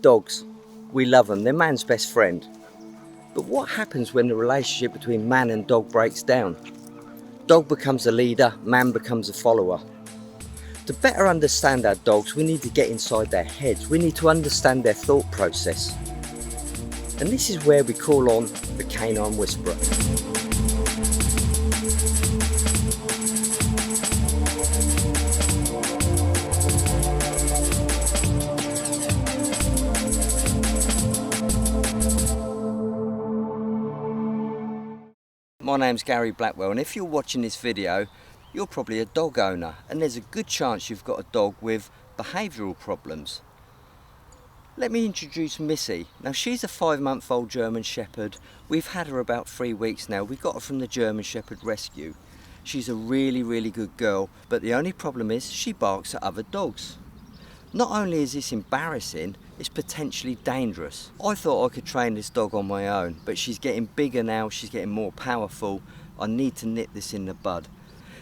Dogs, we love them, they're man's best friend. But what happens when the relationship between man and dog breaks down? Dog becomes a leader, man becomes a follower. To better understand our dogs, we need to get inside their heads, we need to understand their thought process. And this is where we call on the canine whisperer. My name's Gary Blackwell, and if you're watching this video, you're probably a dog owner, and there's a good chance you've got a dog with behavioural problems. Let me introduce Missy. Now, she's a 5-month-old German Shepherd. We've had her about 3 weeks now. We got her from the German Shepherd Rescue. She's a really good girl, but the only problem is she barks at other dogs. Not only is this embarrassing, it's potentially dangerous. I thought I could train this dog on my own, but she's getting bigger now, she's getting more powerful. I need to nip this in the bud.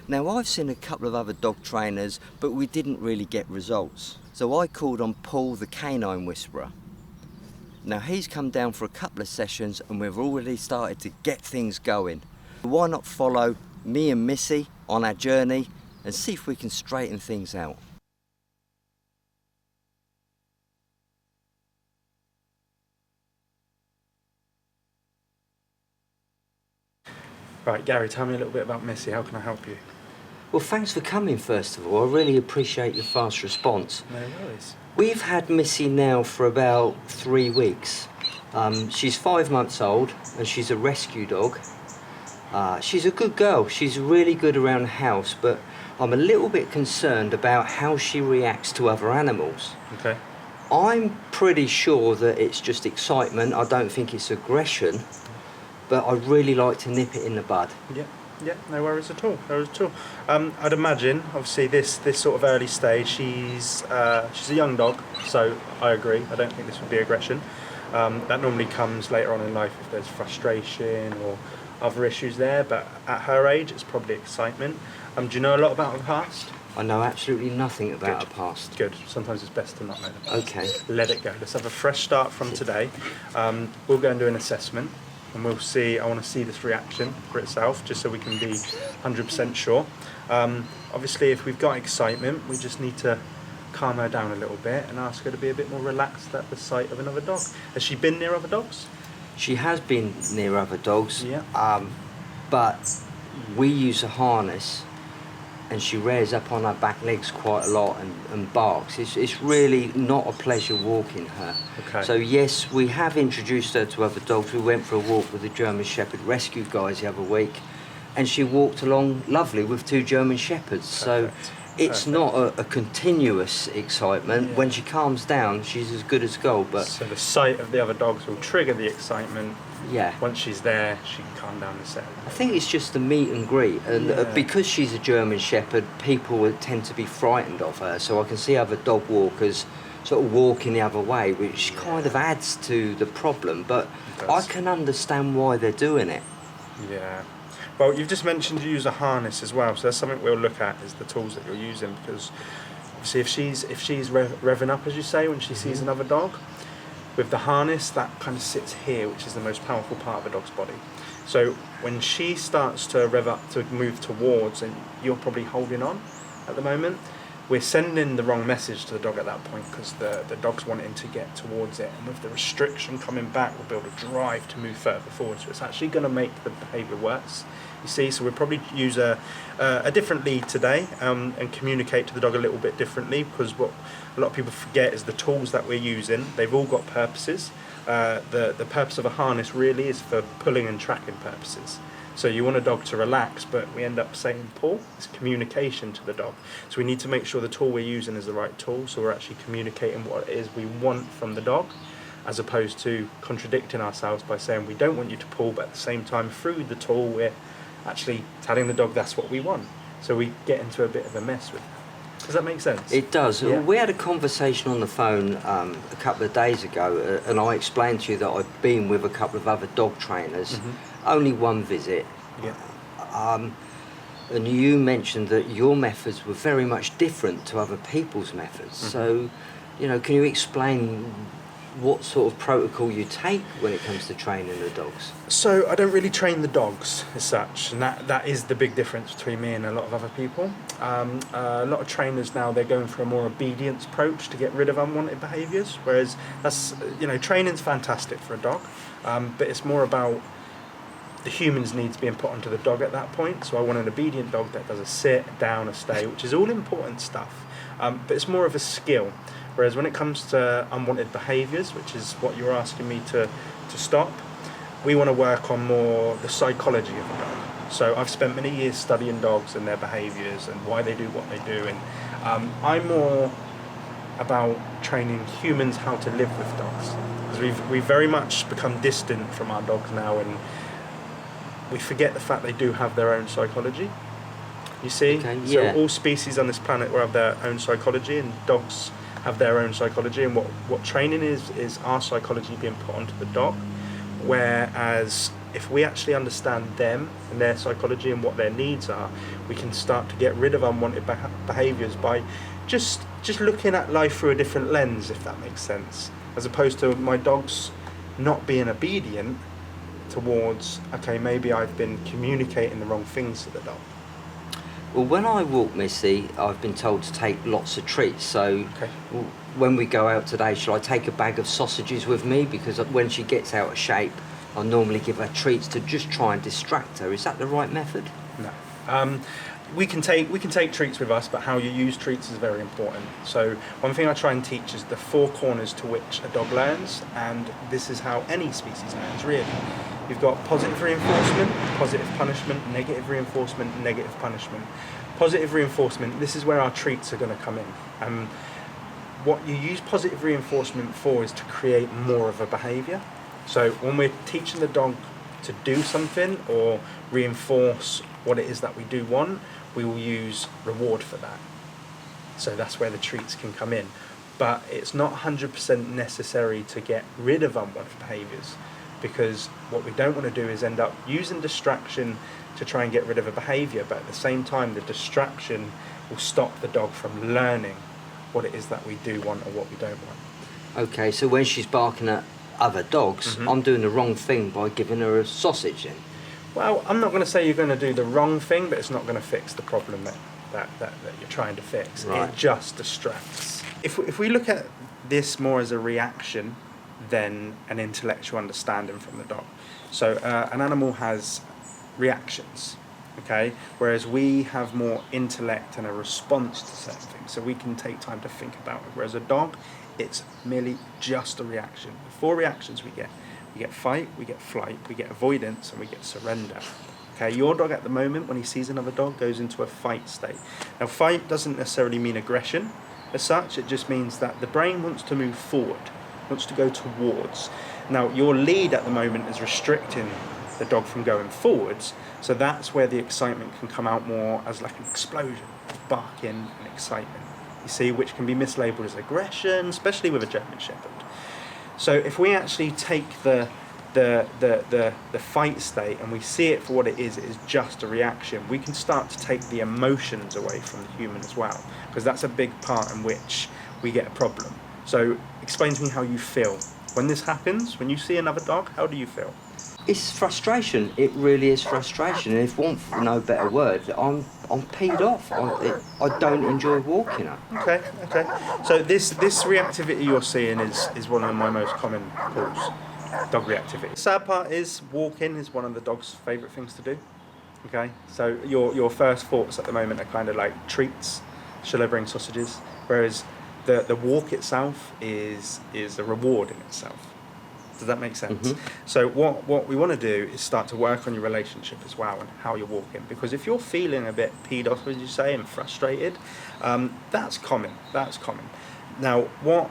Now, I've seen a couple of other dog trainers, but we didn't really get results. So I called on Paul, the canine whisperer. Now, he's come down for a couple of sessions and we've already started to get things going. Why not follow me and Missy on our journey and see if we can straighten things out? Right, Gary, tell me a little bit about Missy. How can I help you? Well, thanks for coming, first of all. I really appreciate your fast response. No worries. We've had Missy now for about 3 weeks. She's 5 months old and she's a rescue dog. She's a good girl. She's really good around the house, but I'm a little bit concerned about how she reacts to other animals. Okay. I'm pretty sure that it's just excitement. I don't think it's aggression, but I'd really like to nip it in the bud. Yeah, no worries at all. No worries at all. I'd imagine, obviously, this sort of early stage, she's a young dog, so I agree. I don't think this would be aggression. That normally comes later on in life if there's frustration or other issues there, but at her age, it's probably excitement. Do you know a lot about her past? I know absolutely nothing about her past. Good. Sometimes it's best to not know the past. Okay. Let it go. Let's have a fresh start from today. We'll go and do an assessment. And we'll see, I want to see this reaction for itself, just so we can be 100% sure. Obviously, if we've got excitement, we just need to calm her down a little bit and ask her to be a bit more relaxed at the sight of another dog. Has she been near other dogs? She has been near other dogs, Yeah. but we use a harness and she rears up on her back legs quite a lot and barks. It's really not a pleasure walking her. Okay. So yes, we have introduced her to other dogs. We went for a walk with the German Shepherd Rescue guys the other week and she walked along lovely with 2 German Shepherds. So it's not a continuous excitement. Yeah. When she calms down, she's as good as gold. But So the sight of the other dogs will trigger the excitement. yeah. Once she's there, she can calm down and settle. I think it's just the meet and greet, and Yeah. because she's a German Shepherd, people would tend to be frightened of her. So I can see other dog walkers sort of walking the other way, which kind of adds to the problem. But It I does. can understand why they're doing it. Yeah. Well, you've just mentioned you use a harness as well, so that's something we'll look at, is the tools that you're using, because obviously if she's revving up, as you say, when she sees another dog, with the harness, that kind of sits here, which is the most powerful part of a dog's body. So when she starts to rev up to move towards, and you're probably holding on at the moment, we're sending the wrong message to the dog at that point, because the dog's wanting to get towards it, and with the restriction coming back, we'll build a drive to move further forward, so it's actually going to make the behaviour worse. You see, so we'll probably use a different lead today, and communicate to the dog a little bit differently, because what a lot of people forget is the tools that we're using, they've all got purposes. The purpose of a harness really is for pulling and tracking purposes. So you want a dog to relax, but we end up saying pull. It's communication to the dog. So we need to make sure the tool we're using is the right tool, so we're actually communicating what it is we want from the dog, as opposed to contradicting ourselves by saying we don't want you to pull, but at the same time through the tool we're actually telling the dog that's what we want. So we get into a bit of a mess with that. Does that make sense? It does. Yeah. We had a conversation on the phone a couple of days ago, and I explained to you that I've been with a couple of other dog trainers, only one visit. Yeah. And you mentioned that your methods were very much different to other people's methods. So, you know, can you explain what sort of protocol you take when it comes to training the dogs? So I don't really train the dogs as such, and that is the big difference between me and a lot of other people. A lot of trainers now, they're going for a more obedience approach to get rid of unwanted behaviours, whereas that's, training's fantastic for a dog, but it's more about the human's needs being put onto the dog at that point. So I want an obedient dog that does a sit, a down, a stay, which is all important stuff, but it's more of a skill. Whereas when it comes to unwanted behaviours, which is what you're asking me to stop, we want to work on more the psychology of a dog. So I've spent many years studying dogs and their behaviours and why they do what they do, and I'm more about training humans how to live with dogs, because we've very much become distant from our dogs now, and we forget the fact they do have their own psychology. You see? Okay, yeah. So all species on this planet will have their own psychology, and dogs have their own psychology, and what training is our psychology being put onto the dog. Whereas if we actually understand them and their psychology and what their needs are, we can start to get rid of unwanted behaviours by just looking at life through a different lens, if that makes sense. As opposed to my dog's not being obedient towards, okay, maybe I've been communicating the wrong things to the dog. Well, when I walk Missy, I've been told to take lots of treats. So Okay. when we go out today, shall I take a bag of sausages with me? Because when she gets out of shape, I normally give her treats to just try and distract her. Is that the right method? No. We can take treats with us, but how you use treats is very important. So one thing I try and teach is the four corners to which a dog learns, and this is how any species learns, really. You've got positive reinforcement, positive punishment, negative reinforcement, negative punishment. Positive reinforcement, this is where our treats are going to come in. What you use positive reinforcement for is to create more of a behaviour. So when we're teaching the dog to do something or reinforce what it is that we do want, we will use reward for that. So that's where the treats can come in. But it's not 100% necessary to get rid of unwanted behaviours, because what we don't want to do is end up using distraction to try and get rid of a behaviour, but at the same time the distraction will stop the dog from learning what it is that we do want or what we don't want. Okay, so when she's barking at other dogs, I'm doing the wrong thing by giving her a sausage then? Well, I'm not going to say you're going to do the wrong thing, but it's not going to fix the problem that you're trying to fix. Right. It just distracts. If we look at this more as a reaction than an intellectual understanding from the dog. So an animal has reactions, okay? Whereas we have more intellect and a response to certain things. So we can take time to think about it. Whereas a dog, it's merely just a reaction. The four reactions we get fight, we get flight, we get avoidance, and we get surrender. Okay, your dog at the moment, when he sees another dog, goes into a fight state. Now, fight doesn't necessarily mean aggression as such. It just means that the brain wants to move forward, wants to go towards. Now, your lead at the moment is restricting the dog from going forwards, so that's where the excitement can come out more as like an explosion of barking and excitement. You see, which can be mislabeled as aggression, especially with a German Shepherd. So if we actually take the fight state and we see it for what it is just a reaction, we can start to take the emotions away from the human as well, because that's a big part in which we get a problem. So explain to me how you feel when this happens. When you see another dog, how do you feel? It's frustration. It really is frustration. And if one for no better word, I'm peed off. I don't enjoy walking her. Okay. So this reactivity you're seeing is one of my most common calls, dog reactivity. The sad part is walking is one of the dog's favourite things to do. Okay, so your first thoughts at the moment are kind of like treats, shall I bring sausages? Whereas the walk itself is a reward in itself. Does that make sense? So what we want to do is start to work on your relationship as well and how you're walking. Because if you're feeling a bit peed off, as you say, and frustrated, that's common. Now, what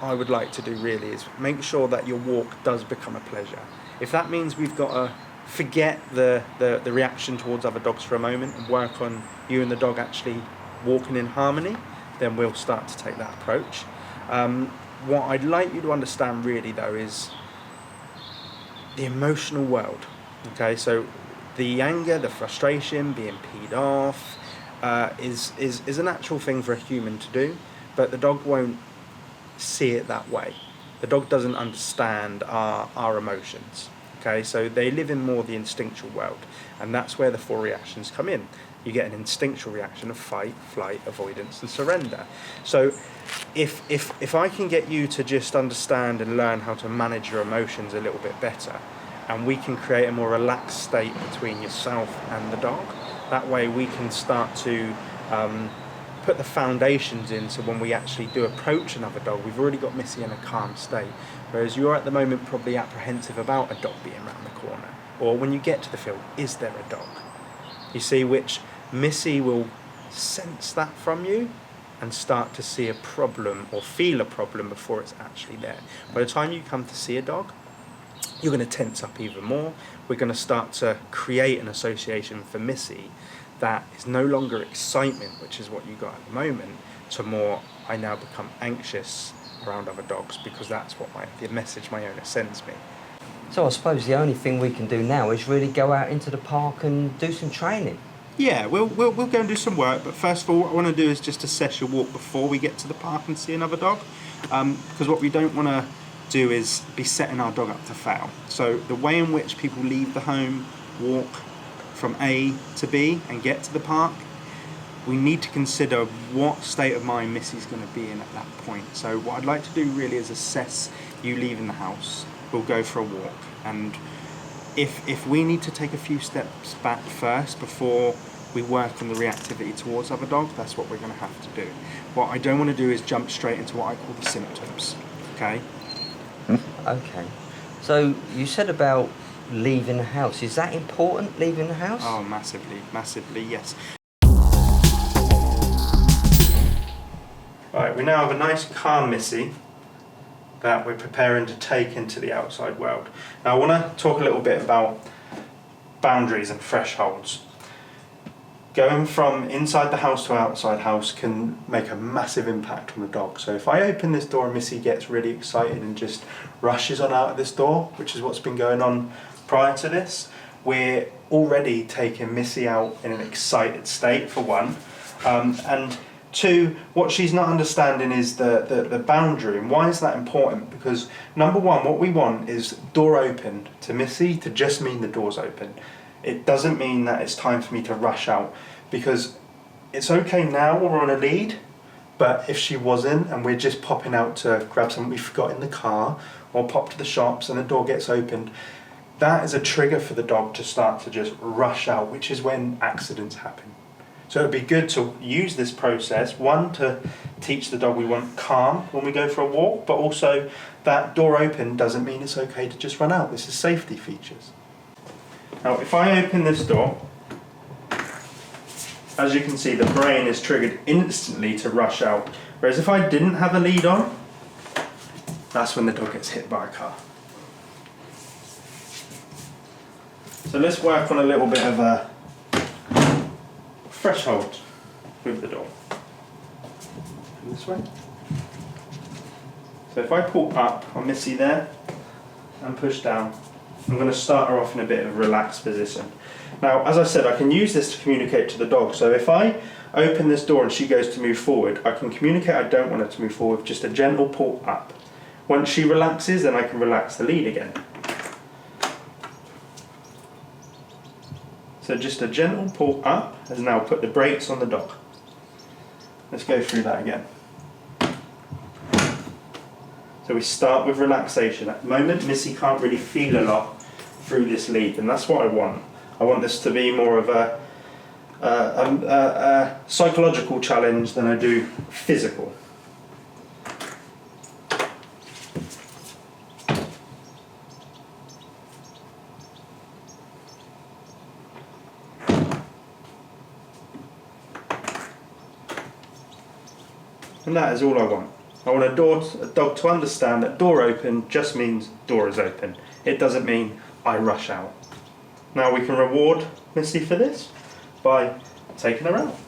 I would like to do really is make sure that your walk does become a pleasure. If that means we've got to forget the reaction towards other dogs for a moment and work on you and the dog actually walking in harmony, then we'll start to take that approach. What I'd like you to understand really though is the emotional world. Okay, so the anger, the frustration, being peed off is a natural thing for a human to do, but the dog won't see it that way. the dog doesn't understand our emotions. Okay, so they live in more the instinctual world, and that's where the 4 reactions come in. You get an instinctual reaction of fight, flight, avoidance, and surrender. So if I can get you to just understand and learn how to manage your emotions a little bit better, and we can create a more relaxed state between yourself and the dog, that way we can start to put the foundations in, so when we actually do approach another dog, we've already got Missy in a calm state. Whereas you're at the moment probably apprehensive about a dog being around the corner. Or when you get to the field, is there a dog? You see, which Missy will sense that from you and start to see a problem or feel a problem before it's actually there. By the time you come to see a dog, you're going to tense up even more. We're going to start to create an association for Missy that is no longer excitement, which is what you got at the moment, to more, I now become anxious around other dogs, because that's what the message my owner sends me. So I suppose the only thing we can do now is really go out into the park and do some training. Yeah, we'll go and do some work, but first of all, what I want to do is just assess your walk before we get to the park and see another dog, because what we don't want to do is be setting our dog up to fail. So the way in which people leave the home, walk from A to B and get to the park, we need to consider what state of mind Missy's going to be in at that point. So what I'd like to do really is assess you leaving the house. We'll go for a walk, and if we need to take a few steps back first before we work on the reactivity towards other dogs, that's what we're going to have to do. What I don't want to do is jump straight into what I call the symptoms. Okay? Okay. So you said about leaving the house. Is that important, leaving the house? Oh, massively, yes. Right, we now have a nice calm Missy that we're preparing to take into the outside world. Now I want to talk a little bit about boundaries and thresholds. Going from inside the house to outside house can make a massive impact on the dog. So if I open this door and Missy gets really excited and just rushes on out of this door, which is what's been going on prior to this, we're already taking Missy out in an excited state, for one, and two, what she's not understanding is the boundary. And why is that important? Because number one, what we want is door open to Missy to just mean the door's open. It doesn't mean that it's time for me to rush out, because it's okay now we're on a lead, but if she wasn't and we're just popping out to grab something we forgot in the car or pop to the shops and the door gets opened, that is a trigger for the dog to start to just rush out, which is when accidents happen. So it would be good to use this process, one, to teach the dog we want calm when we go for a walk, but also that door open doesn't mean it's okay to just run out. This is safety features. Now if I open this door, as you can see, the brain is triggered instantly to rush out, whereas if I didn't have a lead on, that's when the dog gets hit by a car. So let's work on a little bit of a threshold with the door. This way. So if I pull up on Missy there and push down, I'm going to start her off in a bit of a relaxed position. Now, as I said, I can use this to communicate to the dog. So if I open this door and she goes to move forward, I can communicate I don't want her to move forward, just a gentle pull up. Once she relaxes, then I can relax the lead again. So just a gentle pull up has now put the brakes on the dog. Let's go through that again. So we start with relaxation. At the moment, Missy can't really feel a lot through this lead, and that's what I want. I want this to be more of a psychological challenge than I do physical. And that is all I want. I want a dog to understand that door open just means door is open. It doesn't mean I rush out. Now we can reward Missy for this by taking her out.